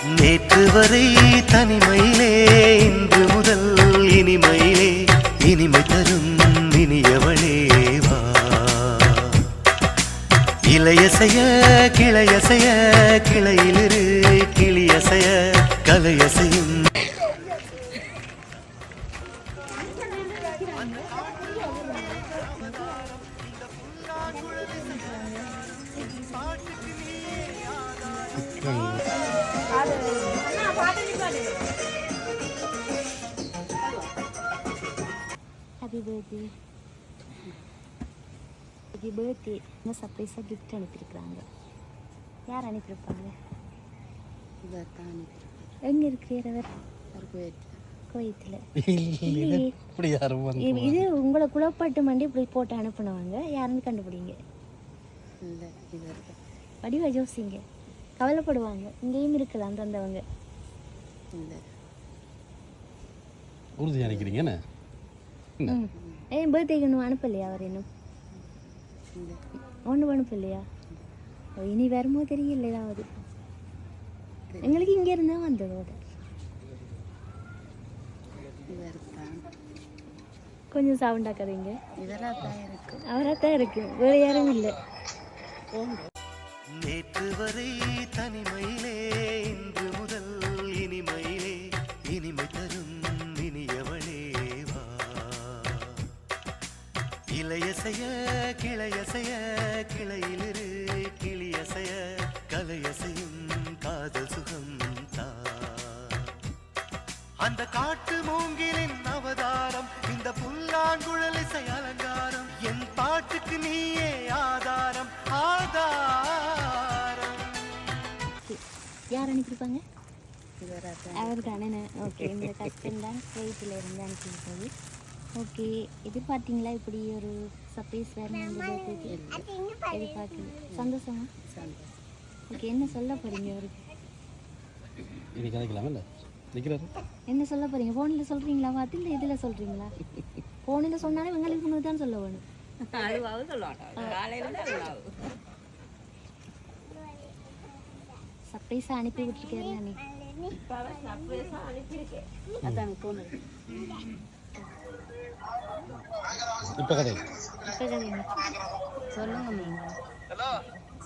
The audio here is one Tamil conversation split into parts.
நேற்று வரை தனிமையிலே இன்று முதல் இனிமையிலே இனிமை தரும் இனியவளே வா. இலையசைய கிளையசைய கிளையிலிரு கிளியசைய கலையசையும் Happy birthday. Happy birthday. நான் சர்ப்ரைஸாக கிஃப்ட் அனுப்பியிருக்கிறாங்க. யார் அனுப்பியிருப்பாங்க? எங்கே இருக்கிறவர்? குவைத்தில். இது உங்களை குழப்பாட்டு மண்டி இப்படி போட்டு அனுப்பினவங்க யாருன்னு கண்டுபிடிங்க. வடிவா ஜோசிங்க கவலைப்படுவாங்க. இங்கேயும் இருக்கலாம் தந்தவங்க. உறுதி நினைக்கிறீங்க ஏன் பர்த்டேக்கு இன்னும் அனுப்பலையா அவர் இன்னும் ஒன்றும் அனுப்பலையா? இனி வருமோ தெரியல. ஏதாவது எங்களுக்கு இங்கே இருந்தால் வந்ததோட கொஞ்சம் சவுண்டாக்காதீங்க. அவராக தான் இருக்கு, வேறு யாரும் இல்லை. நேற்று வரை தனிமையிலே இன்று முதல் இனிமையிலே இனிமை தரும் இனியவளே வா. இலையசைய கிளையசைய கிளையிலிரு கிளியசைய கலையசையும் காதல் சுகம் தா. அந்த காட்டு மூங்கிலின் அவதாரம் இந்த புல்லாங்குழலிசை அலங்காரம் என் பாட்டுக்கு நீயே ஆதாரம் ஆதாரம். யார் அனுப்பியிருப்பாங்க? அவர் தானே. ஓகே, இந்த கஷ்டம் தான் குவைத்தில் இருந்து அனுப்பியிருப்பது. ஓகே, எதிர்பார்த்தீங்களா இப்படி ஒரு சர்ப்ரைஸ் வேறு? எதிர்பார்க்கல. சந்தோஷமா? ஓகே, என்ன சொல்ல போகிறீங்க அவருக்கு? என்ன சொல்ல போகிறீங்க? ஃபோனில் சொல்கிறீங்களா? பார்த்து இல்லை இதில் சொல்கிறீங்களா? ஃபோனில் சொன்னாலே எங்களுக்கு முன்னாடி தான் சொல்ல வேணும். சர்ப்ரைஸாக அனுப்பி விட்டுருக்கேன் நானே. இப்போ கதை சொல்லுங்க.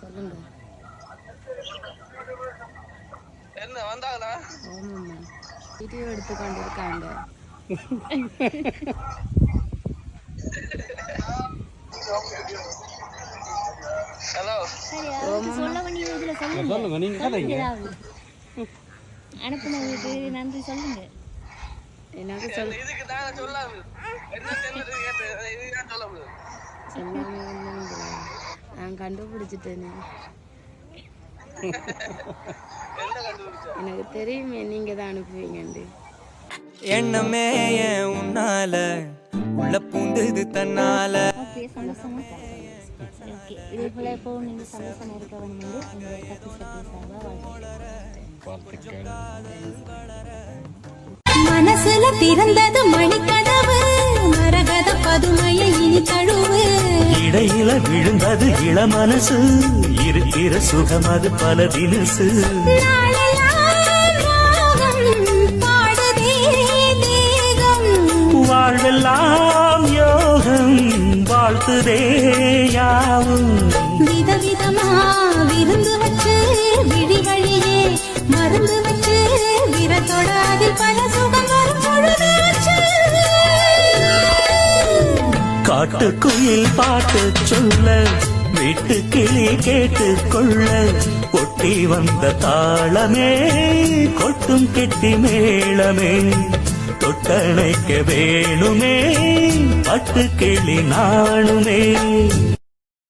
சொல்லுங்க. என்ன வந்தாங்களா? வீடியோ எடுத்து கொண்டு இருக்காங்க. ஹலோ. சொல்ல வேண்டிய இதில் சொல்லுங்க. நீங்கள் அனுப்புனதுக்கு நன்றி சொல்லுங்க. எனக்கு சொல்ல இதுக்கு நான் சொல்லாம என்ன சொல்ல நான் கண்டுபிடிச்சிட்டேனே. எனக்கு தெரியுமே நீங்க தான் அனுப்புவீங்கன்னு. எண்ணமே உன்னால உள்ள பூந்தது தன்னால. ஓகே, சந்தோஷமா. ஓகே, இதே போல இப்போ நீங்க சந்தோஷமா இருக்க வந்து உங்களுடைய கத்தி வாழ்த்துக்கள். மனசுல திறந்தது மணிக்கதவு, மரகத பதுமையை இனி தழுவு. இடையில விழுந்தது இள மனசு, இருக்கிற சுகம் அது பல தினசு. வாழ்வெல்லாம் யோகம் வாழ்த்துதே யாவும். விதவிதமா விருந்து வச்சு விழி வழியே மருந்து வச்சு விரத்தோட அதில் பல சுகம் வரும் பொழுது வச்சு. காட்டுக்குயில் பாட்டு சொல்ல வீட்டு கிளி கேட்டு கொள்ள கொட்டி வந்த தாளமே கொட்டும் கெட்டி மேளமே தொட்டணைக்க வேணுமே பட்டு கிளி நாணுமே.